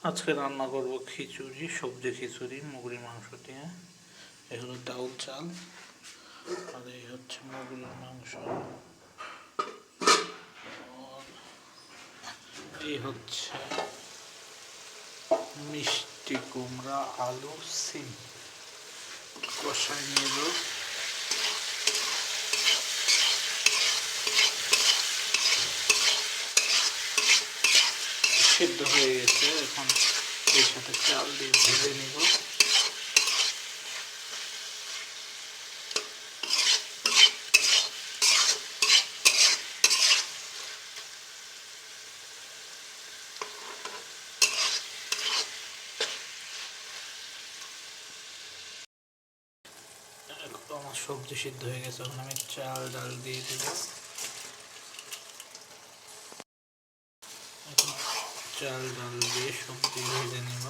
আজকে রান্না করব খিচুড়ি, সবজি খিচুড়ি মুগরি মাংস দিয়ে। এই হলো ডাউল চাল আর এই হচ্ছে মুগরির মাংস। এই হচ্ছে মিষ্টি কুমড়া, আলু, সিম কষাই নেব। সিদ্ধ হয়ে গেছে, এখন এর সাথে চাল দিয়ে ভেজে নিব। আমার সবজি সিদ্ধ হয়ে গেছে, এখন আমি চাল ডাল দিয়ে দেব। এখন চাল ডাল দিয়ে সবজি ভেজে নেব।